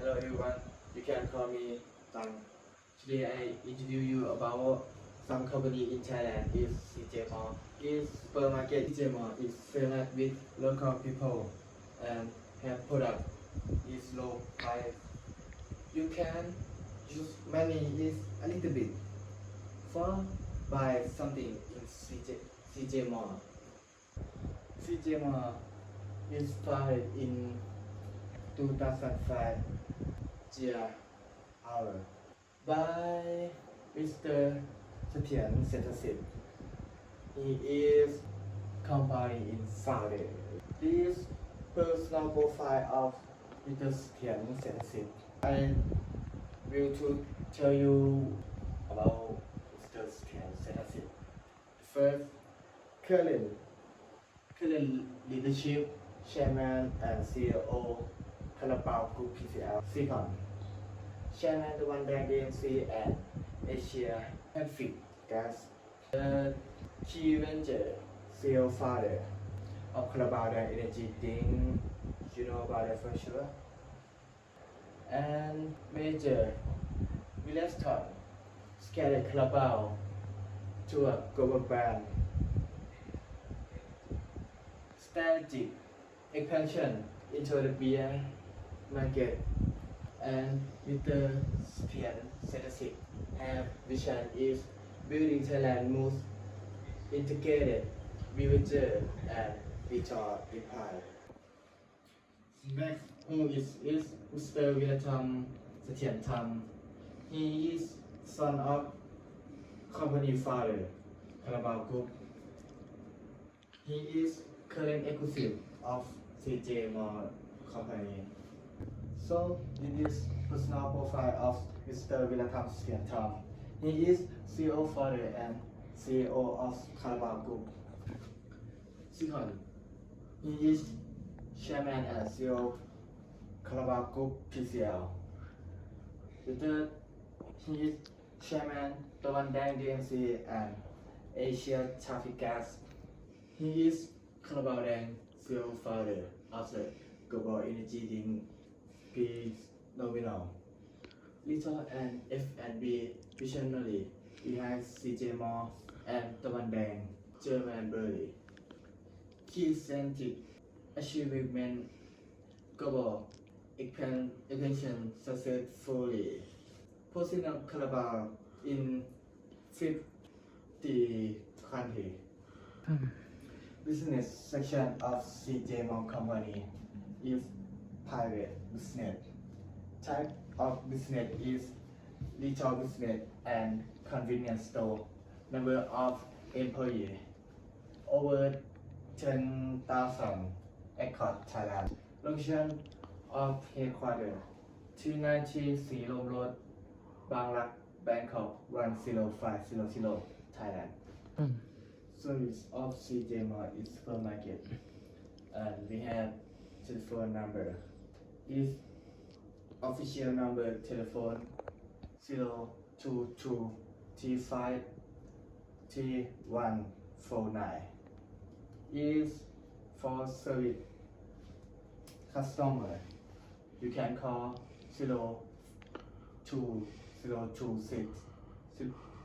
Hello everyone, you can call me Tang. Today I introduce you about some company in Thailand is CJ Mall. Is supermarket CJ Mall is famous with local people and have product is low price. You can use money is a little bit for buy something in CJ Mall. CJ Mall is founded in 2005 year hour by Mr. Sathian Setasit. He is company in founder. This personal profile of Mr. Sathian Setasit. I will to tell you about Mr. Sathian Setasit. First, current leadership, chairman and CEO, Carabao Group PCL. Second, chairman the One Bank AMC and Asia Pacific Gas. The key venture, CEO founder of Carabao Energy Drink. You know about that for sure. And major Williston scaled Carabao to a global brand. Strategic expansion into the beer market, and Mr. Sathian Setasit have vision is building Thailand's most integrated beverage and retail empire. Next, who is Mr. Vilatam Sathian Tham. He is son of company founder Carabao Group. He is current executive of CJ Mall company. So this is personal profile of Mr. Vilatam Sathian Tham. He is CEO founder and CEO of Carabao Group. Second, he is chairman and CEO Carabao Group PCL. The third, he is chairman Tawan Dang DMC and Asia Traffic Gas. He is Carabao Dang CEO founder of the Global Energy Drink P Nominal. Little and F&B visionary behind CJ Mall and Tawan Dang German Brewery. Key scientific achievement global expansion successfully. Position Carabao in 50 countries. Business section of CJ Mall company is private business. Type of business is retail business and convenience store. Number of employees over 10,000 across Thailand. Location of headquarters 290 Silom Road, Bang Rak, Bangkok 10500, Thailand. Service of CJ Mall is supermarket, and we have telephone number. Is official number telephone 022 35 3149. Is for service customer. You can call 02026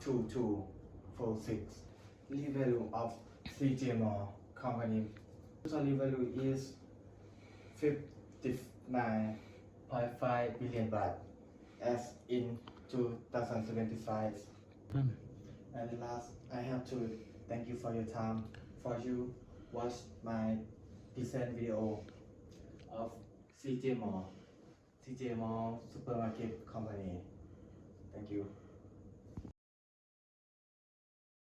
2246. Lead value of CJ Mall company. Total value is 59.5 billion baht as in 2075. And last, I have to thank you for your time. For you watch my recent video of CJ Mall supermarket company. Thank you.